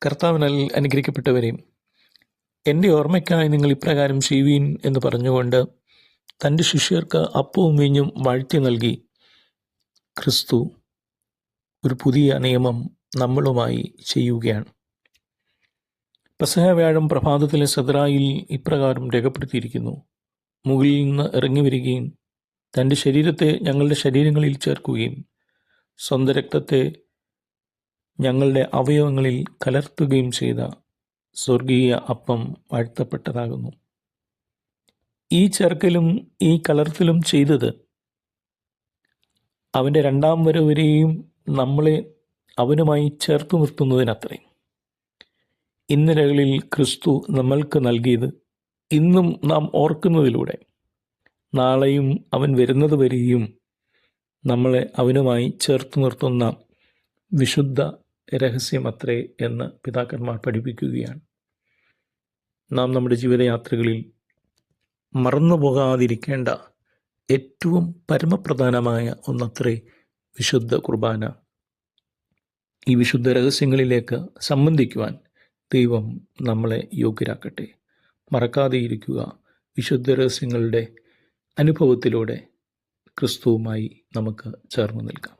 കർത്താവിനാൽ അനുഗ്രഹിക്കപ്പെട്ടവരെയും, എൻ്റെ ഓർമ്മയ്ക്കായി നിങ്ങൾ ഇപ്രകാരം ചെയ്യുവീൻ എന്ന് പറഞ്ഞുകൊണ്ട് തൻ്റെ ശിഷ്യർക്ക് അപ്പവും വീഞ്ഞും വാഴ്ത്തി നൽകി ക്രിസ്തു ഒരു പുതിയ നിയമം നമ്മളുമായി ചെയ്യുകയാണ്. പെസഹ വ്യാഴം പ്രഭാതത്തിലെ സദറായിൽ ഇപ്രകാരം രേഖപ്പെടുത്തിയിരിക്കുന്നു: മുകളിൽ നിന്ന് ഇറങ്ങി വരികയും തൻ്റെ ശരീരത്തെ ഞങ്ങളുടെ ശരീരങ്ങളിൽ ചേർക്കുകയും സ്വന്തം രക്തത്തെ ഞങ്ങളുടെ അവയവങ്ങളിൽ കലർത്തുകയും ചെയ്ത സ്വർഗീയ അപ്പം വാഴ്ത്തപ്പെട്ടതാകുന്നു. ഈ ചേർക്കലും ഈ കലർത്തലും ചെയ്തത് അവൻ്റെ രണ്ടാം വരവരെയും നമ്മളെ അവനുമായി ചേർത്തു നിർത്തുന്നതിനത്രേ. ഇന്നലകളിൽ ക്രിസ്തു നമ്മൾക്ക് നൽകിയത് ഇന്നും നാം ഓർക്കുന്നതിലൂടെ നാളെയും അവൻ വരുന്നത് വരെയും നമ്മളെ അവനുമായി ചേർത്ത് നിർത്തുന്ന വിശുദ്ധ രഹസ്യമത്രേ എന്ന് പിതാക്കന്മാർ പഠിപ്പിക്കുകയാണ്. നാം നമ്മുടെ ജീവിതയാത്രകളിൽ മറന്നു പോകാതിരിക്കേണ്ട ഏറ്റവും പരമപ്രധാനമായ ഒന്നത്രേ വിശുദ്ധ കുർബാന. ഈ വിശുദ്ധ രഹസ്യങ്ങളിലേക്ക് സംബന്ധിക്കുവാൻ ദൈവം നമ്മളെ യോഗ്യരാക്കട്ടെ. മറക്കാതെയിരിക്കുക. വിശുദ്ധ രഹസ്യങ്ങളുടെ അനുഭവത്തിലൂടെ ക്രിസ്തുവുമായി നമുക്ക് ചേർന്ന് നിൽക്കാം.